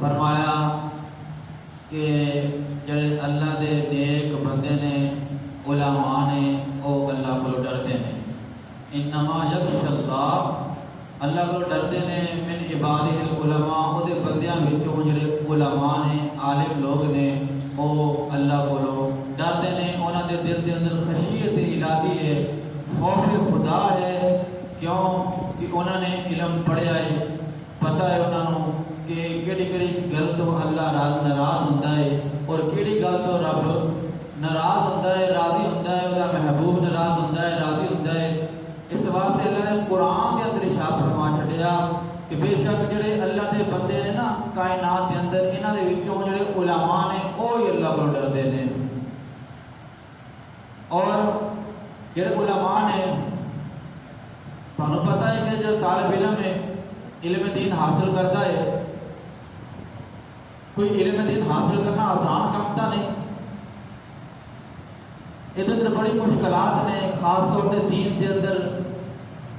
فرمایا کہ جڑے اللہ دے نیک بندے نے علماء نے وہ اللہ کو ڈرتے ہیں. انما یخشى اللہ کو ڈرتے نے من عبادہ العلماء وہ دے بندیاں وچوں جڑے علماء نے عالم لوگ نے وہ اللہ کو ڈرتے نے. انہاں دے دل دے اندر خشیت الہی ہے, خوف خدا ہے. کیوں کہ انہوں نے علم پڑھیا ہے, پتہ ہے انہوں کہ کیڑی کیڑی گل تو اللہ ناراض ہوتا ہے اور کیڑی گل تو رب ناراض ہوتا ہے, راضی ہوتا ہے, وہ محبوب ناراض ہوتا ہے, راضی ہوتا ہے. اس واسطے اللہ نے قرآن کے اندر ارشاد فرما چھڈیا کہ بے شک جڑے اللہ دے بندے نے نا کائنات کے اندر انہاں دے وچوں جڑے علماء نے وہ ہی اللہ کو ڈردے نے. اور جڑے علماء نے تانوں پتہ ہے کہ جو طالب علم ہے علم دین حاصل کرتا ہے, کوئی علم دین حاصل کرنا آسان کام تا نہیں. یہ اندر بڑی مشکلات نے, خاص طور پہ دین کے اندر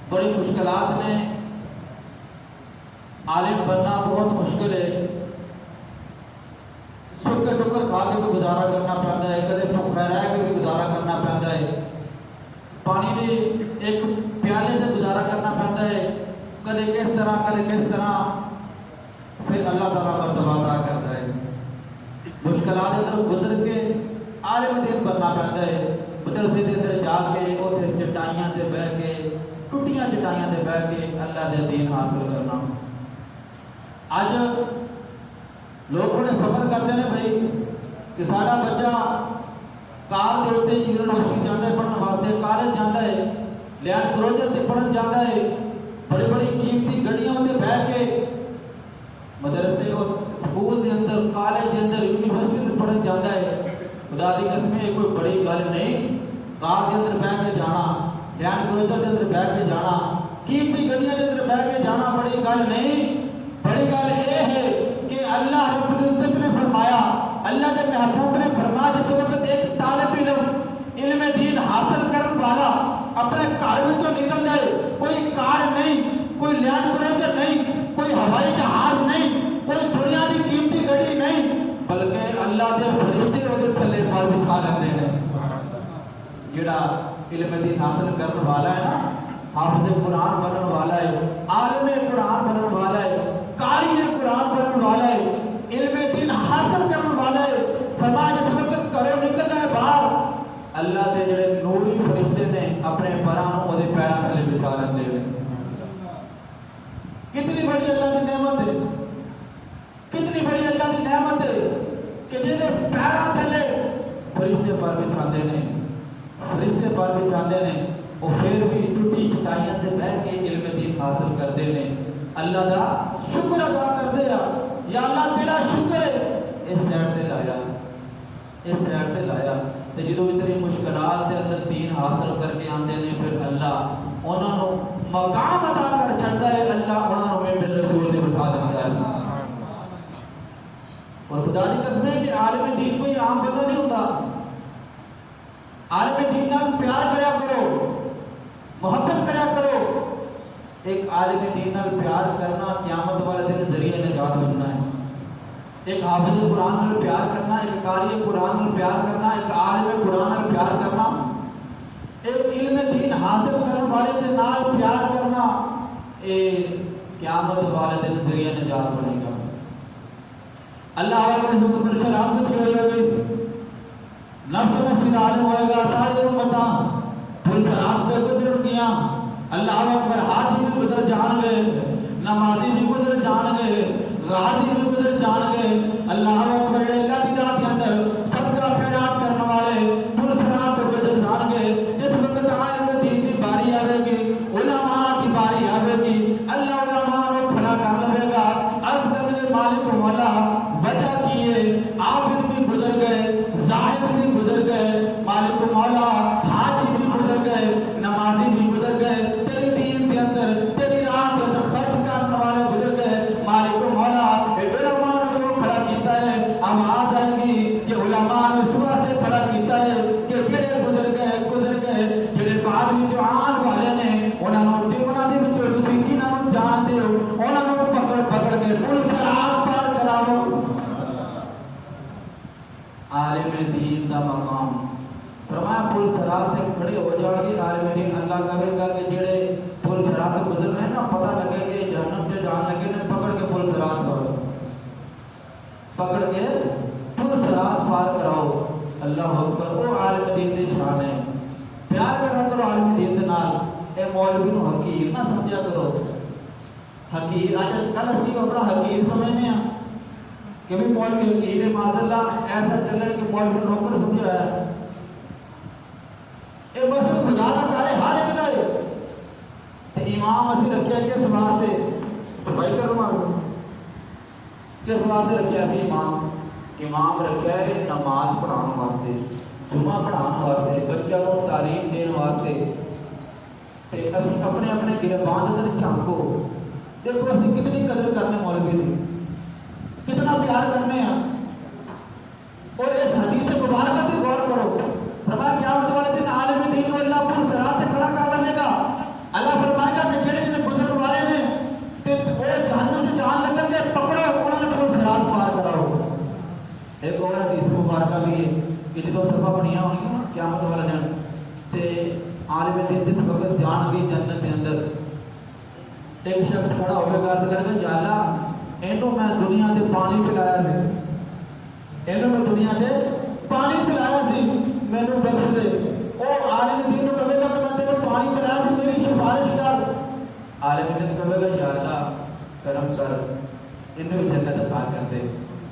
بڑی مشکلات نے. عالم بننا بہت مشکل ہے. سکر ٹکر کھا کے بھی گزارا کرنا پڑتا ہے, کدے بھوکا رہ کے بھی گزارا کرنا پڑتا ہے, پانی دے ایک پیالے سے گزارا کرنا پڑتا ہے, کدے کس طرح کدے کس طرح. پھر اللہ تعالیٰ مرتبہ عطا کرتا ہے. مشکلات ادھر گزر کے عالم دین بننا پڑتا ہے. مدرسے کے اندر جا کے اور پھر چٹائیاں تے بہ کے ٹوٹیاں چٹائیاں تے بہ کے اللہ دے دین حاصل کرنا. اج لوگ بڑے فخر کرتے ہیں بھائی کہ سارا بچہ کار دے اوتے یونیورسٹی جاتا ہے پڑھنے واسطے, کالج جاتا ہے, لینڈ کروزر تے پڑھن جاتا ہے, بڑی بڑی قیمتی گڈیاں تے بیٹھ کے مدرسے اور سکول دے اندر کالج دے اندر یونیورسٹی تے پڑھن جاتا ہے. خدا دی قسم ہے کوئی بڑی گل نہیں. کار کے اندر بیٹھ کے جانا, لینڈ کروزر کے اندر بیٹھ کے جانا, قیمتی گڈیاں کے اندر بیٹھ کے جانا بڑی گل نہیں. بڑی گل یہ ہے کہ اللہ رب العزت نے فرمایا, اللہ کے محبوب نے فرمایا جس وقت ایک طالب علم علم دین حاصل کرنے والا اپنے گھر وچوں نکل جائے, کوئی کار نہیں, کوئی لینڈ کروزر نہیں, کوئی ہوائی جہاز نہیں, کوئی دنیا کی قیمتی گڈی نہیں, بلکہ اللہ کے فرشتے وہ تھلے پر بچھا لیتے ہیں. جڑا علم دین حاصل کرنے والا ہے نا, حافظ قرآن بننے والا ہے, عالم قرآن بننے والا ہے, قاری قرآن بننے والا ہے, علم دین حاصل کرنے والا ہے. فرمایا جس وقت کرو نکلتا ہے باہر, اللہ کے جڑے نوری فرشتے نے اپنے پراں وہ پیراں تھلے بچھا لیتے ہیں. کتنی بڑی اللہ کی نعمت ہے, کتنی بڑی اللہ کی نعمت ہے کہ جہاں پیراں تھلے فرشتے پر بچھاتے ہیں, فرشتے پر بچھاتے ہیں. وہ پھر بھی ٹوٹی چٹائیاں تے بیٹھ کے علم دین حاصل کرتے ہیں. اللہ دا شکر ادا کرتے ہیں, یا اللہ تیرا شکر ہے اس سائڈ تے لایا, اس سائڈ تے لایا. تے جدوں اتنی مشکلات دے اندر دین حاصل کر کے آندے نے, پھر اللہ انہاں نو مقام عطا کر چھڑدا ہے, اللہ انہاں نو میرے رسول تے بٹھا دیندا ہے. اور خدا دی قسم ہے کہ عالم دین کوئی عام بندہ نہیں ہوتا. عالم دین نال پیار کریا کرو, محبت کریا کرو. ایک عالم دین نال پیار کرنا قیامت والے دن ذریعہ نجات بننا ہے. ایک حافظ قرآن نال پیار کرنا, ایک قاری قرآن نال پیار کرنا, ایک عالم قرآن نال پیار کرنا, ایک علم دین حاصل کرنے والے دے نال پیار کرنا, اے قیامت والے دن ذریعہ نجات بنے گا. اللہ اکبر سبحان اللہ شراب میں چھوڑے ہوئے نفس و نفس عالم ہوئے گا. سارے امتاں پھر سرات پہ گزر گیا. اللہ اکبر, حاجی بھی گزر جان گئے, نمازی بھی گزر جان گئے, غازی بھی گزر جان گئے. اللہ اکبر, اللہ کی راہ کے اندر صدقہ خیرات کرنے والے پھر سرات پہ گزر جان گئے. جس وقت عالم دین کی باری آئے گی, علماء کی باری آئے گی, اللہ علماء کو کھڑا کر لے گا. عرض کرنے مالک مولا وجہ کی ہے, عابد بھی گزر گئے, زاہد بھی گزر گئے, مالک مولا حاجی بھی گزر گئے, نمازی بھی گزر گئے, تیری دین کے اندر تیری راہ کے اندر خرچ کرنے والے گزر گئے. دا مقام. فرمایا پل صراط سے کھڑے ہو جاؤ گے عالم دین اللہ کہے گا کہ جڑے پل صراط سے گزر رہے ہیں نا پتہ لگے کہ جہنم سے جان لگے نا پکڑ کے پل صراط پر پکڑ کے پل صراط پار کراؤ. اللہ اکبر. وہ عالم دین دی شان ہے. پیار کرا کرو عالم دین دے نال. اے مولوی نو حقیر نہ سمجھا کرو. حقیر آج کل اسی اپنا حقیر سمجھنے ہیں کہ بھی مولوی حقیر ہے معاذ اللہ ایسا چل رہا ہے کہ مولوی نوکر سمجھا ہے. اے مسجد خدا دا کرے ہر ایک دا تے امام اسی رکھیا کس واسطے صفائی کروا کس واسطے رکھیا سی امام رکھیا ہے نماز پڑھانے واسطے جمعہ پڑھانے واسطے بچوں کو تعلیم دینے واسطے. تے اسی اپنے اپنے گربان اندر جھانکو دیکھو اسی کتنی قدر کرنے مولوی دی کتنا پیار کرنے ہیں. اور اس حدیث مبارکہ تے غور کرو. فرمایا قیامت والے دن عالم دین کو اللہ پل صراط سے کھڑا کر لے گا. اللہ فرمائے گا کہ جڑے گزرنے والے نے تے وہ جہنم سے جان لگن گے پکڑو انہاں نے پل صراط پار کراؤ. ایک اور حدیث مبارکہ بھی ہے کہ جدوں صفحہ بنیاں ہونگیاں قیامت والے دن تے عالم دین جس وقت جان گئی جنت کے اندر ایک شخص کھڑا ہوئے گا تو کہے گا یا اللہ اینو میں دنیا سے پانی پلایا سی اینو میں دنیا سے پانی پلایا سی مینوں بخش دے. او عالم دین کو کہے گا کہ میں تینوں پانی پلایا سی میری سفارش کر. عالم دین کہے گا یا اللہ کرم کر انہیں بھی جنت عطا کر دے.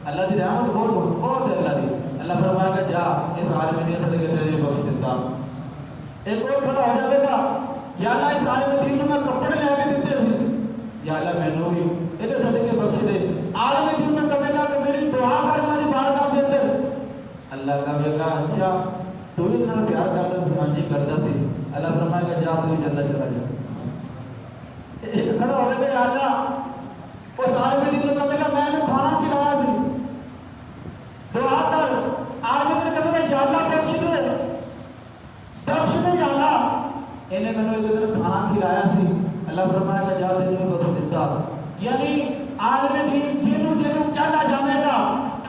اللہ دی رحمت بہت ہے اللہ دی. اللہ فرمائے گا جا اس عالم دین صدقے تیرے بخش دیتا. ایک اور کھڑا ہو جائے گا یا اللہ اس عالم دین کو میں کپڑے لے کے دیتے تھے یا اللہ مینوں بھی یہ صدقے بخش دے. عالم دین میں کہے گا کہ میری دعا کر اللہ دی بارگاہ کے اندر. اللہ کہے گا اچھا تو ہی اتنا پیار کرتا سی ہاں جی کرتا سی. اللہ فرمائے گا جا تو ہی جنت چلا جا. ایک کھڑا ہو گیا یا اللہ اس عالم دین کو کہے گا میں نے کھانا کھلایا سی دعا کر. عالم دین کہے گا یا اللہ بخش دے یا اللہ انہیں کہنے ایک دن کھانا کھلایا سی. اللہ فرمائے گا جا تینوں بخش دیتا. یعنی عالم دین جنوں کیا جاوے گا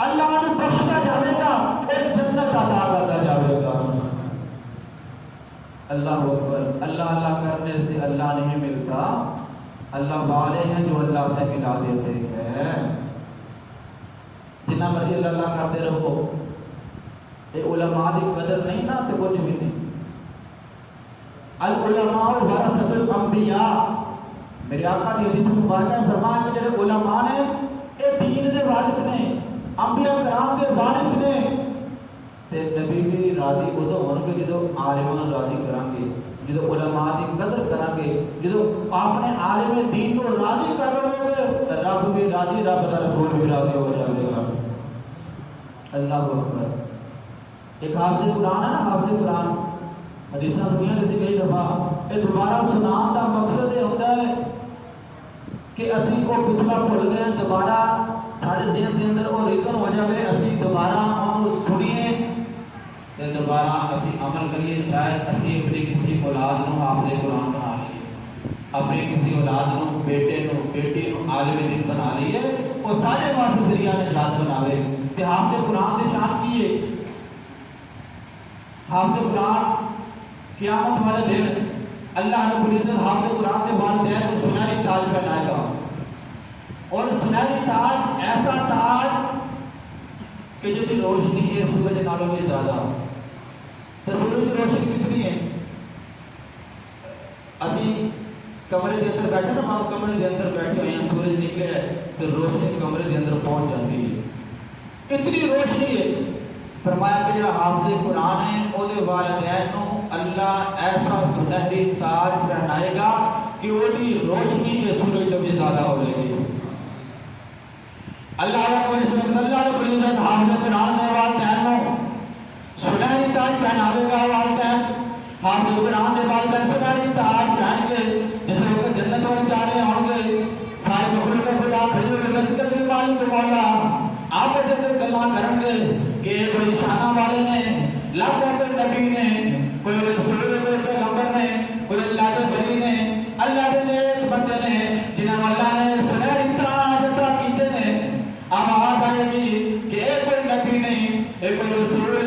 اللہ نے بخشتا جاوے گا اور جنت عطا کرتا جاوے گا. اللہ اکبر. اللہ اللہ کرنے سے اللہ نہیں ملتا. اللہ والے ہیں جو اللہ سے ملا دیتے ہیں. جتنا مرضی اللہ اللہ کرتے رہو اے علماء کی قدر نہیں نا تو کچھ بھی نہیں. العلماء ورثۃ الانبیاء. میرے آقا دی حدیث مبارکہ میں فرمایا کہ جڑے علماء نے اے دین دے وارث نے انبیاء کرام دے وارث نے تے نبی بھی راضی ادو ہون گے جدو عالمان راضی کران گے جدو علماء دی قدر کران گے جدو اپنے عالم دین کو راضی کر لو گے رب بھی راضی رب دا رسول بھی راضی ہو جائے گا. اللہ اکبر. ایک حافظ قرآن ہے نا حافظ قرآن حدیثاں سنیاں کسی کئی دفعہ یہ دوبارہ سنان دا مقصد یہ ہوتا ہے کہ اسی کو پچھلا بھول گئے دوبارہ سارے ذہن کے اندر وہ ریزن ہو جائے اسی دوبارہ ہم سنیے تے دوبارہ اسی عمل کریے. شاید اسی اپنی کسی اولاد نو حافظ قرآن بنا لیے اپنے کسی اولاد نو بیٹے نو بیٹی نو عالم دین بنا لیے اور سارے واسطے ذریعہ نجات بناوے. تے حافظ قرآن کی شان کی ہے. حافظ قرآن قیامت والے دن اللہ رب العزت حافظ قرآن کے والدین کو سنہری تاج پہنائے گا. اور سنہری تاج ایسا تاج کہ جو کی روشنی ہے سورج نالوں میں زیادہ. تو سورج کی روشنی کتنی ہے اسی کمرے کے اندر بیٹھے نا ہم کمرے کے اندر بیٹھے ہوئے ہیں سورج نکلے ہے تو روشنی کمرے کے اندر پہنچ جاتی ہے اتنی روشنی ہے. فرمایا کہ جو حافظ قرآن ہے وہ والدین کو اللہ ایسا سنہری تاج پہنائے گا کہ وہ بھی روشنی کے سورج تو بھی زیادہ ہو جائے گی. اللہ رب العزت حافظ قرآن کے والدین کو سنہری تاج پہناوے گا. والدین حافظ قرآن کے والدین سنہری تاج پہن کے جس وقت جنت میں جا رہے ہوں گے سارے مخلوق کو خدا کھڑی ہوئے گل کر کے مالک مولا آپ کے اندر گلاں کریں گے کہ بڑی شانہ والے نے لاکھوں کے نبی نے کوئی رسول کوئی پیغمبر نے کوئی اللہ کے ولی نے اللہ کے نیک بندے نے جنہاں اللہ نے سنہری تاج عطا کیتے نے. اب آواز آئے گی کہ ایک کوئی نبی نہیں ایک کوئی رسول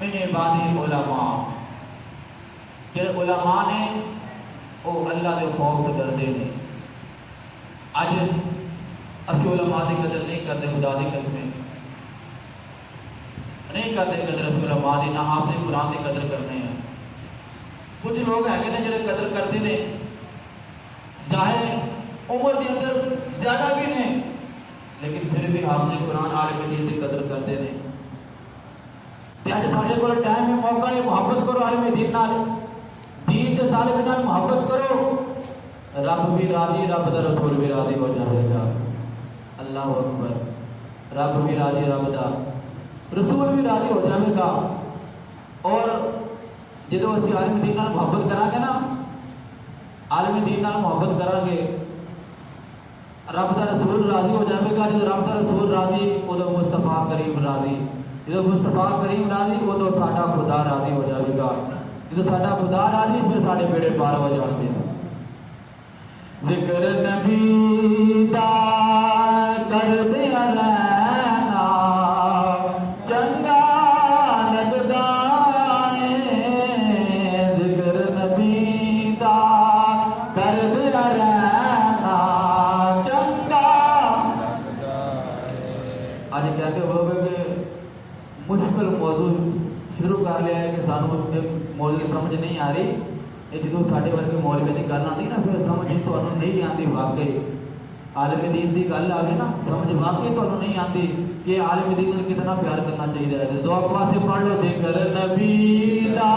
من عبادی علماء کہ علماء نے وہ اللہ کے خوف سے ڈردے نے. اج اسی علماء کی قدر نہیں کرتے, خدا کی قسم نہیں کرتے قدر اسی علماء کی, نہ آپ نے قرآن کی قدر کرنے ہیں. کچھ لوگ ہیں کہ جڑے قدر کرتے ہیں, ظاہر عمر کے اندر زیادہ بھی نہیں, لیکن پھر بھی آپ نے قرآن عالم دین کی قدر کرتے ہیں. اج سارے کو ٹائم ہے, موقع ہے, محبت کرو عالم دین نال, دین کے طالب نال محبت کرو, رب بھی راضی, رب دا رسول بھی راضی ہو جائے گا. اللہ اکبر. رب بھی راضی, رب دا رسول بھی راضی ہو جائے گا. اور جدو اسی عالم دین نال محبت کریں گے نا, عالم دین نال محبت کریں گے, رب دا رسول راضی ہو جائے گا. جب رب دا رسول راضی ادو مصطفیٰ کریم راضی, جب مصطفیٰ کریم راضی ادو ساڈا خدا راضی ہو جائے گا. جب ساڈا خدا راضی پھر ساڈے بیڑے پار ہو جان گے. ذکر نبی دا کردیا رہنا چنگا لگدا ہے, ذکر نبی دا کردیا رہنا چنگا لگدا ہے. آج کہتے ہو کہ مشکل موضوع شروع کر لیا ہے کہ سانو اس کے موضوع سمجھ نہیں آ رہی. جدو سارے ورگے مولوی کی گل آتی نا, پھر سمجھ تمہیں نہیں آتی. واقعی عالم دین کی گل آ گئی نا, سمجھ واقعی تمہیں نہیں آتی کہ عالم دین کو کتنا پیار کرنا چاہیے. ذوق پاسے پڑھ لو, ذکر نبی دا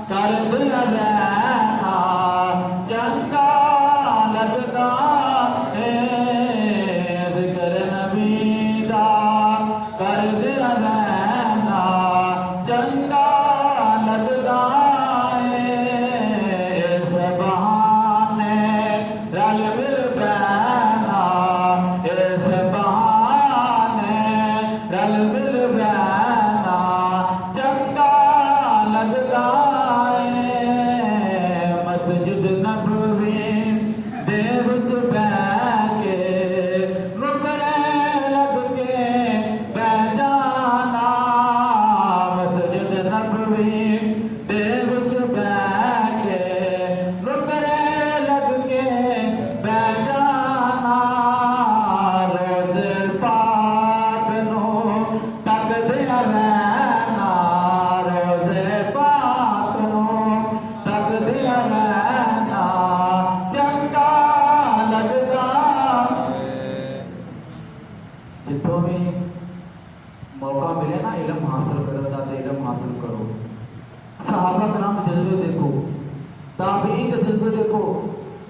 کردیا رہنا چنگا لگدا ہے, ذکر نبی دا کردیا رہنا چنگا لگدا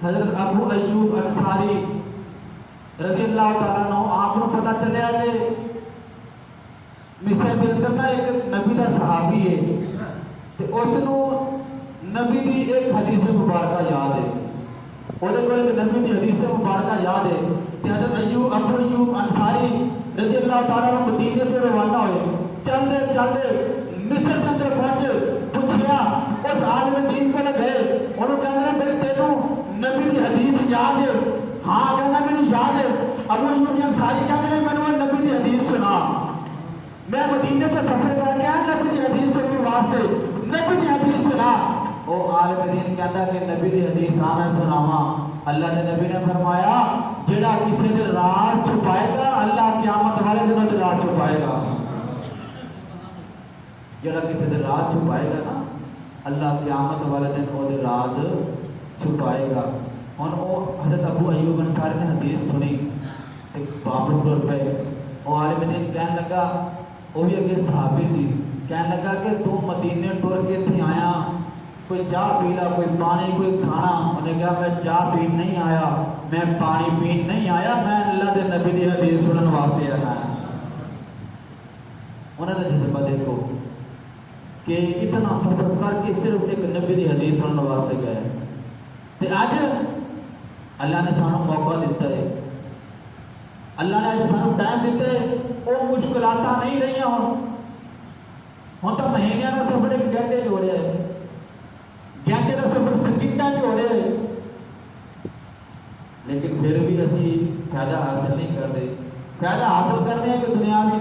حضرت ابو ایوب انصاری رضی اللہ تعالیٰ عنہ, آپ کو پتہ چلیا کہ مصر کے اندر نا ایک نبی دا صحابی ہے, تے اس نو نبی دی ایک حدیث مبارکہ یاد ہے. اودے کول ایک نبی دی حدیث مبارکہ یاد ہے. تے حضرت ابو ایوب انصاری رضی اللہ تعالیٰ عنہ مدینے سے روانہ ہوئے. چلدے چلدے مصر کے اندر پہنچے, پوچھیا اس عالم دین کو گئے, انہوں کہندے نے تینوں نبی دی حدیث یاد ہے؟ ہاں کہنا میں یاد ہے. ابو ایوب انصاری کہتے ہیں میں نے نبی دی حدیث سنا, میں مدینے سے سفر کر کے آیا نبی دی حدیث سننے واسطے, نبی دی حدیث سنا. وہ عالم دین کہتا کہ نبی دی حدیث ہاں میں سناواں. اللہ کے نبی نے فرمایا جڑا کسی دے راز چھپائے گا اللہ قیامت والے دن وہ راز چھپائے گا. جڑا کسی دے راز چھپائے گا نا اللہ قیامت والے دن وہ راز چھپائے گا. اور وہ حضرت ابو ایوب انصاری نے حدیث سنی, واپس لوٹ پئے. وہ عالم دین کہنے لگا, وہ بھی اگے صحابی سی, کہنے لگا کہ تو مدینے ٹر کے اتنے آیا, کوئی چاہ پی لا, کوئی پانی, کوئی کھانا. انہیں کہا میں چاہ پین نہیں آیا, میں پانی پین نہیں آیا, میں اللہ دے نبی دی حدیث سنن واسطے آیا. انہوں نے جذبہ دیکھو کہ اتنا سفر کر کے صرف ایک نبی دی حدیث سنن واسطے گئے. تے آج اللہ نے سانو موقع دیتا ہے, اللہ نے آج سانو ٹائم دیتا ہے. وہ مشکلات نہیں رہی ہوں تو مہینے کا سفر ایک گھنٹے ہو رہا ہے, گھنٹے کا سفر سیکنڈاں ہو رہا ہے, لیکن پھر بھی اسی فائدہ حاصل نہیں کرتے. فائدہ حاصل کرنے ہیں کہ دنیا میں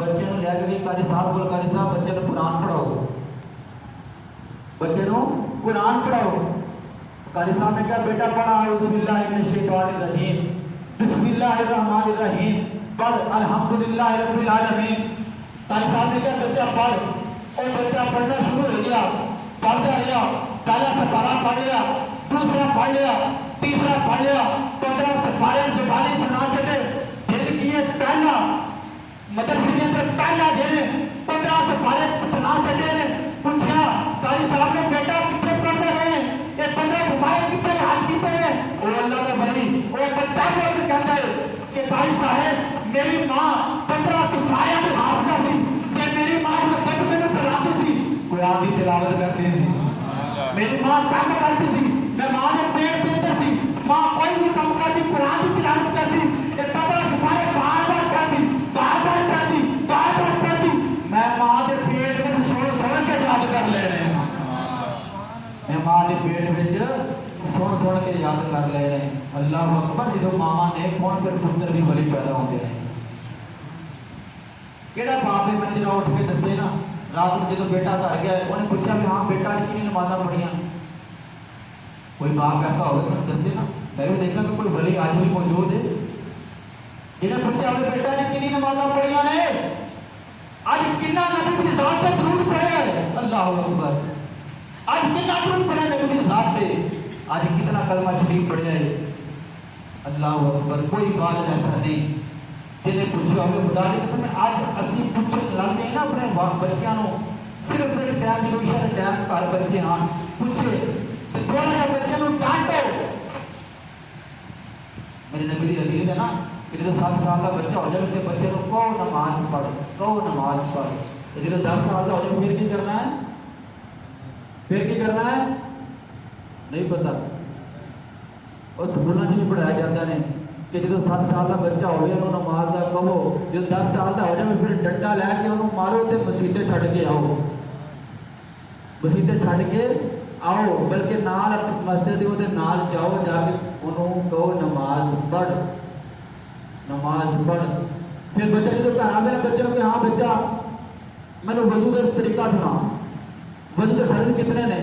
بچے نو لے کے قاری صاحب کو، قاری صاحب بچے نو قرآن پڑھاؤ، بچے نو قرآن پڑھاؤ۔ قاری صاحب نے کہا بیٹا پڑھا اعوذ باللہ من الشیطان الرجیم بسم اللہ الرحمن الرحیم پڑھ الحمدللہ رب العالمین۔ قاری صاحب نے کہا بچہ پڑھ، اور بچہ پڑھنا شروع ہو گیا، پڑھتا رہا، پہلا سپارہ پڑھ لیا، دوسرا پڑھ لیا، تیسرا پڑھ لیا، 15 سپارے زبانی سنا چھٹے، دل کیے پہلا مدرسے کے اندر پہلا دن 15 سپارے سنا چھٹے نے۔ پوچھا قاری صاحب نے بیٹا کتنے پڑھتے ہیں یہ 15 سپارے کتنے یاد کیتے ہیں؟ او اللہ کا بلی، وہ بچہ بول کے کہتا ہے کہ قاری صاحب میری ماں 15 سپارے کی حافظہ سی تے میری ماں جو کٹ میں پڑھاتی سی قرآن کی تلاوت کرتی سی، میری ماں کام کرتی سی، میں ماں نے پیٹ دیتے سی، ماں کوئی بھی کام کرتی قرآن کی تلاوت کرتی، یہ 15 سپارے بار بار پڑھتی، بار بار پڑھتی، بار بار پڑھتی، میں ماں کے پیٹ میں سن سن کے یاد کر لینے، میں ماں کے پیٹ میں سن سن کے یاد کر لینے۔ اللہ اکبر، جب ماما نے کون پر پتر بھی بڑی پیدا ہوتے ہیں۔ کیڑا باپ ہے میں جب اٹھ کے دسے نا رات میں جب بیٹا گھر گیا انہیں پوچھا کہ ہاں بیٹا نے کتنی نمازاں پڑھیاں؟ کوئی باپ ایسا ہوگا تو دسے نا، میں بھی دیکھا کہ کوئی ولی آج بھی موجود ہے جنہیں پوچھا کہ بیٹا نے کتنی نمازاں پڑھیاں نے، آج کتنا نبی کی ذات سے درود پڑھے ہے، اللہ اکبر، آج کتنا درود پڑھے نبی کی ذات سے، آج کتنا کلمہ شریف پڑھے ہے، اللہ اکبر۔ کوئی بات ایسا نہیں جنہیں پوچھو ہمیں خدا کی قسم آج اسی پوچھن لگتے ہیں نا اپنے بچیاں نو، صرف میرے ٹائم کی کوئی شاید ٹائم گھر بچے ہاں پوچھے تو تھوڑا جا بچے نو ڈانٹو۔ میرے نبی دی حدیث ہے نا کہ جب 7 سال کا بچہ ہو جائے اس کے بچے نو کہو نماز پڑھ، کہو نماز پڑھ، جب 10 سال کا ہو جائے پھر کی کرنا ہے؟ پھر کی کرنا ہے؟ نہیں پتا، اور سکولوں میں بھی پڑھایا جاتا ہے کہ جب 7 سال کا بچہ ہو گیا انہوں نماز کا کہو، جب 10 سال کا ہو جائے پھر ڈنڈا لے کے انہوں مارو تے مسیطے چھڑ کے آؤ، مسیطے چھڑ کے آؤ، بلکہ نال مسجد دے نال جاؤ، جا کے انہوں کہو نماز پڑھ، نماز پڑھ۔ پھر بچہ جب گھر آئے نا بچے کہ ہاں بچہ میں نے وضو کا طریقہ سنا، وضو کے فرض کتنے نے،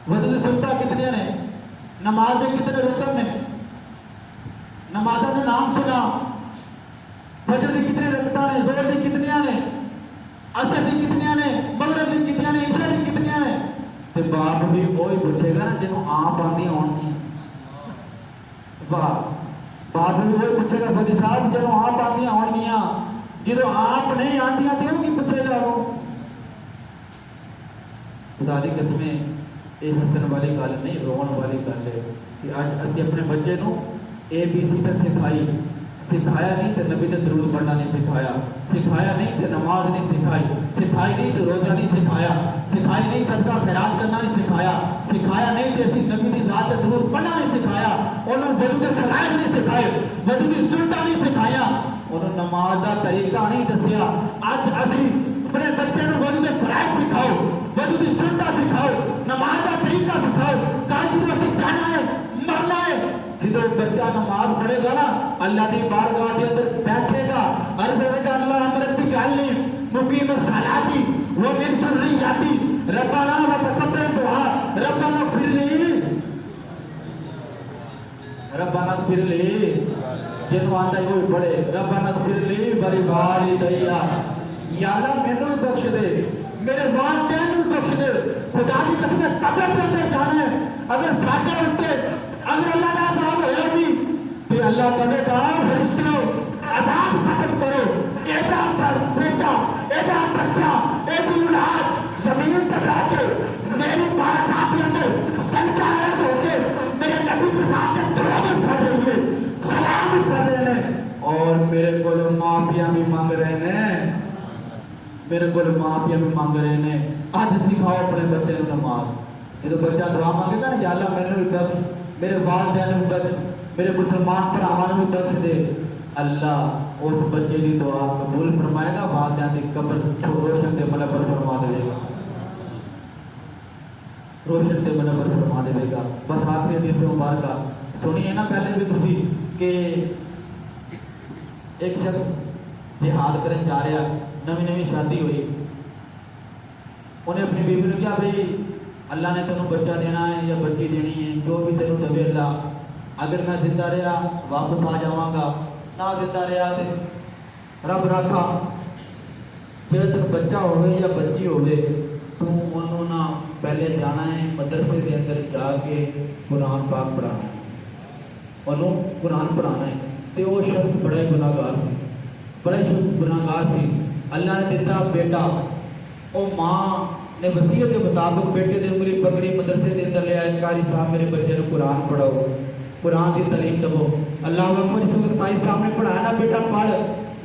وضو کی سنتیں کتنے نے، نماز کے کتنے رکن نے، نمازوں کے نام سنا، فجر کی کتنی رکعتاں نے، ظہر کی کتنی نے، عصر کی کتنی نے، مغرب کی کتنی نے، عشاء کی کتنی نے، تے باپ بھی وہی پوچھے گا نا جنہوں آپ آندی ہون کی، واہ، باپ بھی وہی پوچھے گا فدی صاحب جنہوں آپ آندی ہون گیا، جنہوں آپ نہیں آندی آتی ہوں کی پوچھے گا وہ۔ خدا دی قسمیں یہ ہسن والی گل نہیں، رون والی گل ہے کہ آج اسی اپنے بچے نو اے بی سی تے سکھائی، سکھایا نہیں تے نبی تے درود پڑھنا نہیں سکھایا، سکھایا نہیں تے نماز نہیں سکھائی، سکھائی نہیں تے روزہ نہیں سکھایا، سکھائی نہیں صدقہ خیرات کرنا نہیں سکھایا، سکھایا نہیں تے اسی نبی دی ذات تے درود پڑھنا نہیں سکھایا، انہوں وضو دے فرائض نہیں سکھائے، وضو دی سنتاں نہیں سکھایا، انہوں نماز دا طریقہ نہیں دسیا۔ آج اسی اپنے بچے نو وضو دے فرائض سکھاؤ، وضو دی سنتاں سکھاؤ، نماز دا طریقہ سکھاؤ، کل جدوں اسی جانا ہے مرنا ہے، جدو بچہ نماز پڑھے گا نا اللہ دی بارگاہ دے اندر بیٹھے گا، عرض کرے گا اللہ رب اجعلنی مقیم الصلاۃ ومن ذریتی ربنا وتقبل دعاء ربنا اغفر لی، ربنا اغفر لی، جنوں آندا ہے وہی پڑھے ربنا اغفر لی ولوالدی، یا اللہ مینوں بھی بخش دے، میرے والدین بھی بخش دے۔ خدا کی قسم قبر کے اندر جانا ہے، اگر ساڈے اوتے اگر اللہ کا عذاب ہویا بھی تو اللہ کہے گا فرشتوں عذاب ختم کرو، ایجا پر بیٹا، ایجا بچہ، ایجی اولاد زمین تبلا کے میری بارگاہ کے اندر سجدہ ریز ہو کے میرے نبی کے ساتھ درود پڑھ رہی ہے، سلام بھی پڑھ رہے ہیں، اور میرے کو معافیاں بھی مانگ رہے ہیں، میرے کو معافیاں بھی مانگ رہے ہیں۔ آج سکھاؤ اپنے بچے کو نماز، یہ تو بچہ دعا مانگے گا نا یا اللہ میرے بھی بخش، میرے والدین بھی بخش، میرے مسلمان بھراواں بھی بخش دے، اللہ اس بچے کی دعا قبول فرمائے گا، والدین کی قبر روشن تے منور فرما دے گا، روشن تے منور فرما دے گا۔ بس آخری حدیث مبارکہ سنیے نا پہلے بھی تسی کہ ایک شخص جہاد کرن جا رہا, نویں نویں شادی ہوئی, انہیں اپنی بیوی نے کہا بھائی اللہ نے تینوں بچہ دینا ہے یا بچی دینی ہے, جو بھی تینوں دے اللہ, اگر میں زندہ رہا واپس آ جاواں گا, نہ زندہ رہا تو رب رکھا, جب تک بچہ ہوئے یا بچی ہوئے تو انہوں نے پہلے جانا ہے مدرسے کے اندر جا کے قرآن پاک پڑھانا ہے, انہوں قرآن پڑھانا ہے. تو وہ شخص بڑا گناہ گار سی, بڑا گناہ گار سی. اللہ نے دیتا بیٹا, وہ ماں نے وصیت کے مطابق بیٹے دے انگلی پکڑی, مدرسے دے اندر لے آئے, قاری صاحب میرے بچے کو قرآن پڑھاؤ, قرآن کی تعلیم دو. اللہ اکبر, جس وقت بھائی صاحب نے پڑھایا نا, بیٹا پڑھ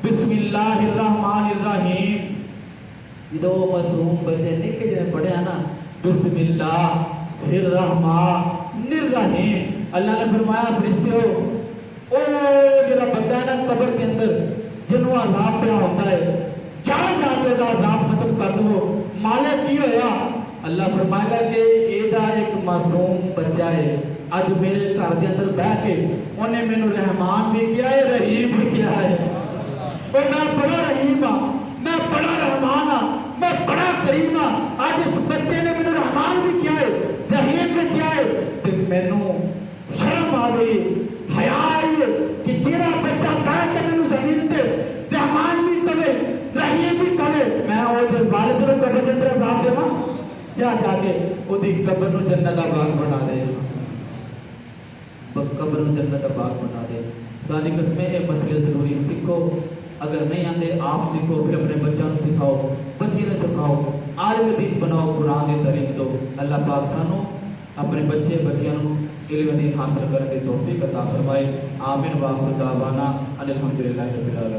بسم اللہ الرحمن الرحیم, جدو معصوم بچے نکے جنہیں پڑھے ہیں نا بسم اللہ الرحمن الرحیم, اللہ نے فرمایا فرشتے ہو, او جڑا بندہ ہے نا قبر کے اندر جنہوں عذاب پہ ہوتا ہے, جا جا کے دا عذاب ختم کر دو. مالک کی ہویا, اللہ فرمائے گا کہ ایدہ ایک معصوم بچہ ہے, آج میرے گھر دے اندر بہ کے انہیں میں نے رحمان بھی کیا ہے, رحیم بھی کیا ہے. اور میں بڑا رحیم ہاں, میں بڑا رحمان ہاں, میں بڑا کریم ہاں. آج اس بچے نے میں نے رحمان بھی کیا ہے, رحیم بھی کیا ہے. تو میں نے شرم آ گئی, حیا آئی کہ جیڑا بچہ بہ کے میں نے زمین تے رحمان بھی کرے رحیم بھی کرے, میں وہ والد نے قبر کے اندر عذاب دے ماں جا جا کے وہ دی قبر نو جنت دا باغ بنا دے, بس قبر نو جنت دا باغ بنا دے. ساری قسمیں یہ مسئلے ضروری سیکھو, اگر نہیں آتے آپ سیکھو, پھر اپنے بچوں کو سکھاؤ, بچی نے سکھاؤ, عالم دین بناؤ, قرآن کی تعلیم دو. اللہ پاک سانو اپنے بچے بچیاں علم دین حاصل کرنے کی توفیق عطا فرمائے. آمین. واخر دعوانا الحمدللہ رب العالمین.